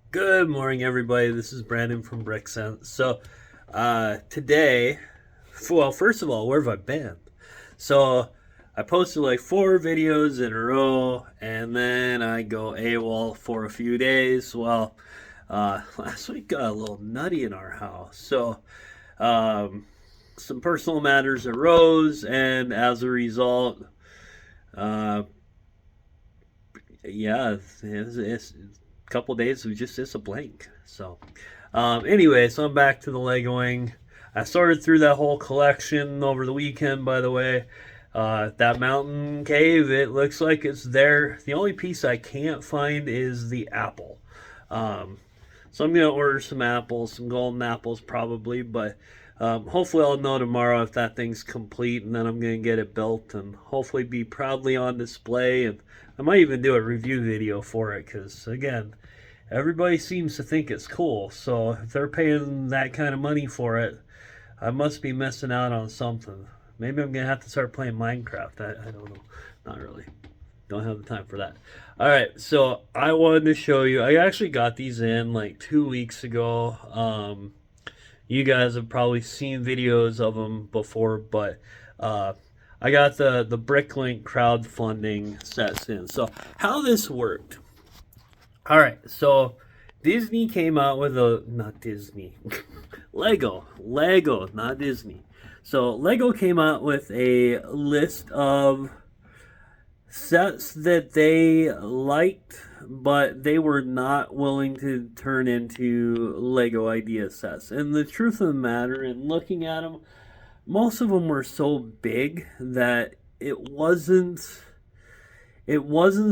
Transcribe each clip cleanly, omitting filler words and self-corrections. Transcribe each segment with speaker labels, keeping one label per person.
Speaker 1: Good morning, everybody. This is Brandon from Bricksense. Today, well, first of all, where have I been? So, I posted like 4 videos in a row, and then I go AWOL for a few days. Last week got a little nutty in our house. Um, some personal matters arose, and as a result, uh, yeah, it's a couple days we just it's a blank. So I'm back to the Legoing. I sorted through that whole collection over the weekend. By the way, that mountain cave, it looks like it's there. The only piece I can't find is the apple. Um, so I'm gonna order some apples, some golden apples probably, but hopefully I'll know tomorrow if that thing's complete, and then I'm gonna get it built and hopefully be proudly on display. And I might even do a review video for it because again, everybody seems to think it's cool. So if they're paying that kind of money for it, I must be missing out on something. Maybe I'm gonna have to start playing Minecraft. I don't know. Not really. Don't have the time for that. All right, so I wanted to show you. I actually got these in like 2 weeks ago. You guys have probably seen videos of them before, but uh, I got the Bricklink crowdfunding sets in. So how this worked? All right, so Disney came out with a not Disney, Lego, not Disney. So Lego came out with a list of sets that they liked, but they were not willing to turn into Lego idea sets. And the truth of the matter, in looking at them, most of them were so big that it wasn't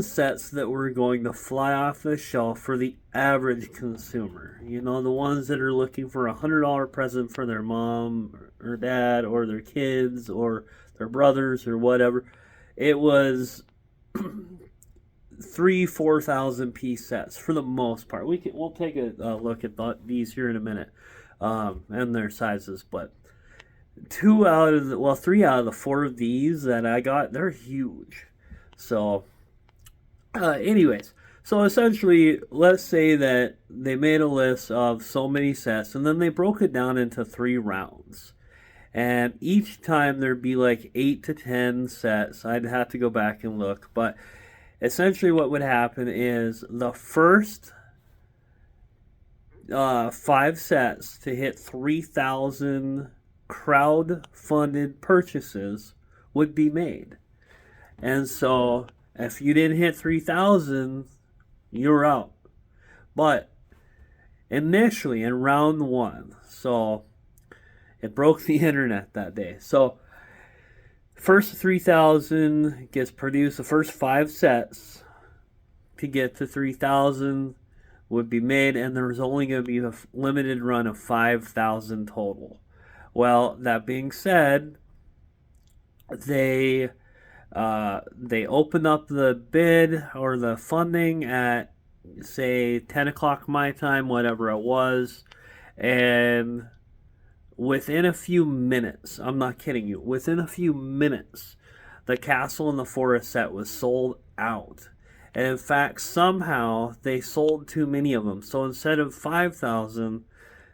Speaker 1: sets that were going to fly off the shelf for the average consumer. You know, the ones that are looking for $100 present for their mom or dad or their kids or their brothers or whatever. It was 3,000-4,000 piece sets for the most part. We'll take a look at these here in a minute, and their sizes. But 3 out of the 4 of these that I got, they're huge. Anyways, so essentially, let's say that they made a list of so many sets, and then they broke it down into 3 rounds. And each time there'd be like 8 to 10 sets. I'd have to go back and look, but essentially, what would happen is the first 5 sets to hit 3,000 crowd-funded purchases would be made. And so if you didn't hit 3,000, you're out. But initially in round 1, so it broke the internet that day. So first 3,000 gets produced. The first 5 sets to get to 3,000 would be made, and there was only going to be a limited run of 5,000 total. Well, that being said, they opened up the bid or the funding at say 10 o'clock my time, whatever it was, and within a few minutes, I'm not kidding you, within a few minutes, the Castle in the Forest set was sold out. And in fact, somehow they sold too many of them. So instead of 5,000,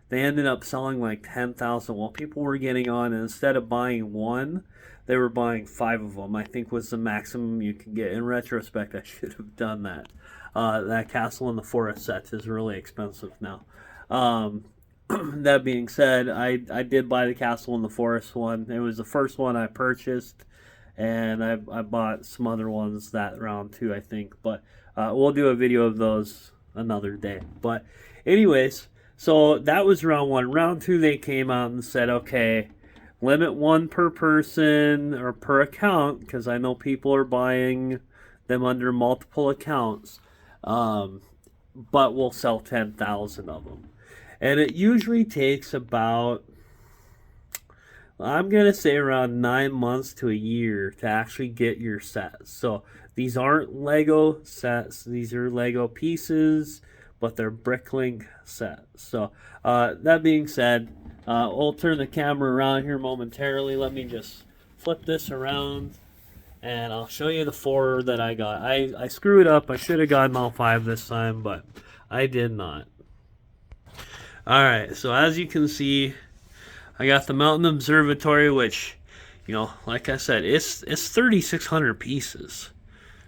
Speaker 1: they ended up selling like 10,000. Well, people were getting on, and instead of buying one, they were buying 5 of them. I think was the maximum you could get. In retrospect, I should have done that. That Castle in the Forest set is really expensive now. That being said, I did buy the Castle in the Forest one. It was the first one I purchased, and I bought some other ones that round too, I think. But we'll do a video of those another day. But anyways, so that was round 1. Round 2, they came out and said, okay, limit 1 per person or per account, because I know people are buying them under multiple accounts. But we'll sell 10,000 of them. And it usually takes about, I'm going to say around 9 months to a year to actually get your sets. So these aren't Lego sets. These are Lego pieces, but they're Bricklink sets. So that being said, we'll turn the camera around here momentarily. Let me just flip this around. and I'll show you the 4 that I got. I screwed up. I should have gotten all 5 this time, but I did not. Alright, so as you can see, I got the Mountain Observatory, which, you know, like I said, it's 3,600 pieces.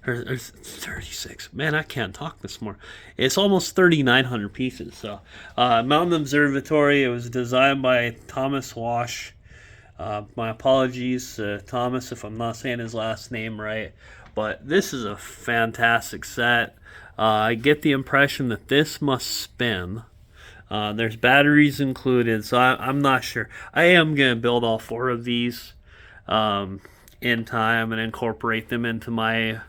Speaker 1: Or 36. Man, I can't talk this more. It's almost 3,900 pieces. So, Mountain Observatory, it was designed by Thomas Wash. My apologies, Thomas, if I'm not saying his last name right. But this is a fantastic set. I get the impression that this must spin. There's batteries included, so I'm not sure. I am going to build all 4 of these in time and incorporate them into my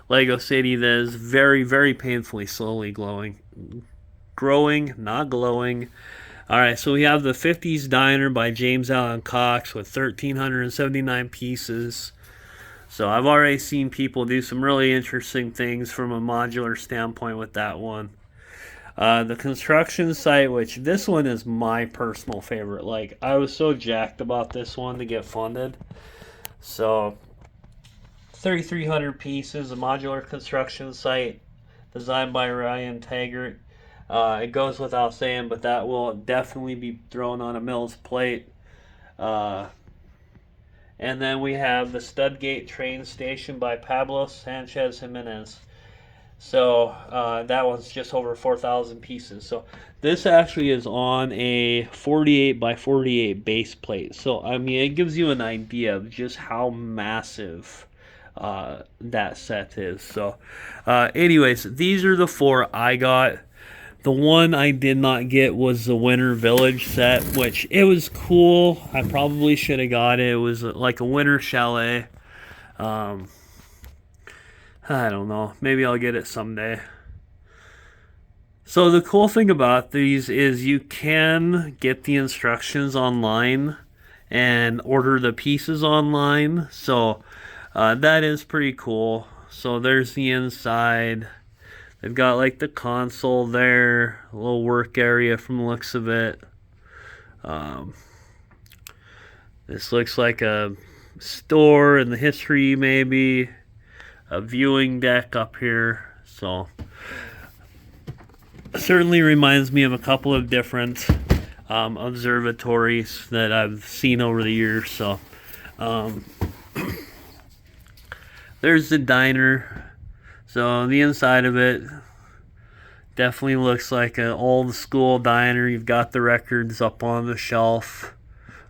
Speaker 1: Lego City that is very, very painfully slowly growing, not glowing. Alright, so we have the 50s Diner by James Allen Cox with 1,379 pieces. So I've already seen people do some really interesting things from a modular standpoint with that one. The construction site, which this one is my personal favorite. Like, I was so jacked about this one to get funded. So, 3,300 pieces, a modular construction site designed by Ryan Taggart. It goes without saying, but that will definitely be thrown on a mill's plate. And then we have the Studgate train station by Pablo Sanchez Jimenez. So that one's just over 4,000 pieces. So this actually is on a 48 by 48 base plate. So I mean, it gives you an idea of just how massive that set is. So anyways, these are the 4 I got. The one I did not get was the Winter Village set, which it was cool. I probably should have got it. It was like a winter chalet. I don't know. Maybe I'll get it someday. So the cool thing about these is you can get the instructions online and order the pieces online. So that is pretty cool. So there's the inside. They've got like the console there, a little work area from the looks of it. This looks like a store in the history, maybe. A viewing deck up here. So, certainly reminds me of a couple of different observatories that I've seen over the years. So, there's the diner. So the inside of it definitely looks like an old school diner. You've got the records up on the shelf,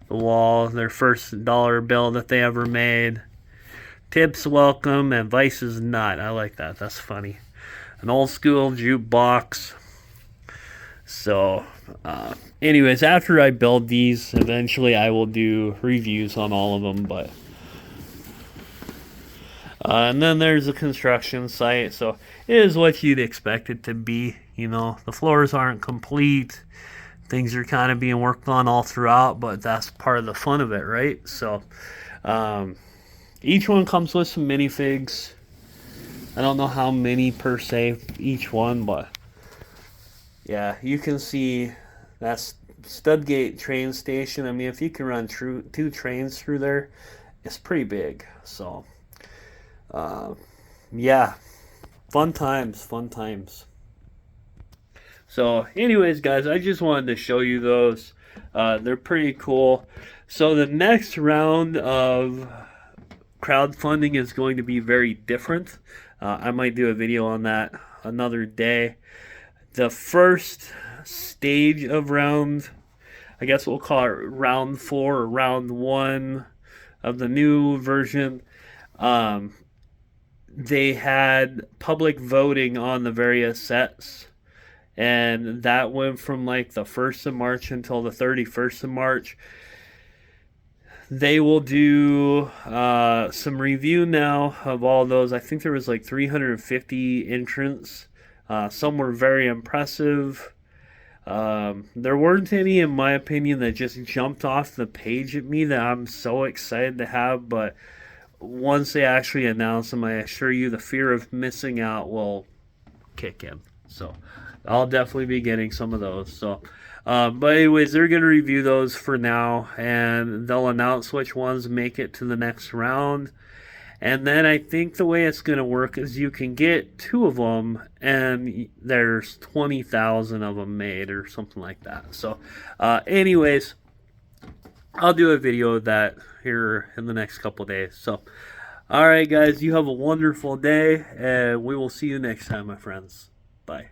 Speaker 1: the wall, their first dollar bill that they ever made. Tips welcome and vices not. I like that. That's funny. An old school jukebox. So, anyways, after I build these, eventually I will do reviews on all of them, but and then there's a construction site, so it is what you'd expect it to be. You know, the floors aren't complete. Things are kind of being worked on all throughout, but that's part of the fun of it, right? So, each one comes with some minifigs. I don't know how many per se each one, but yeah, you can see that's Studgate train station. I mean, if you can run 2 trains through there, it's pretty big. So, yeah, fun times. So anyways, guys, I just wanted to show you those. They're pretty cool. So the next round of crowdfunding is going to be very different. I might do a video on that another day. The first stage of round, I guess we'll call it round 4 or round 1 of the new version, they had public voting on the various sets, and that went from like the 1st of March until the 31st of March. They will do some review now of all those. I think there was like 350 entrants. Some were very impressive. There weren't any, in my opinion, that just jumped off the page at me that I'm so excited to have, but once they actually announce them, I assure you the fear of missing out will kick in. So I'll definitely be getting some of those. So, but anyways, they're going to review those for now, and they'll announce which ones make it to the next round. And then I think the way it's going to work is you can get two of them, and there's 20,000 of them made or something like that. So, anyways, I'll do a video of that here in the next couple days. So, all right, guys, you have a wonderful day, and we will see you next time, my friends. Bye.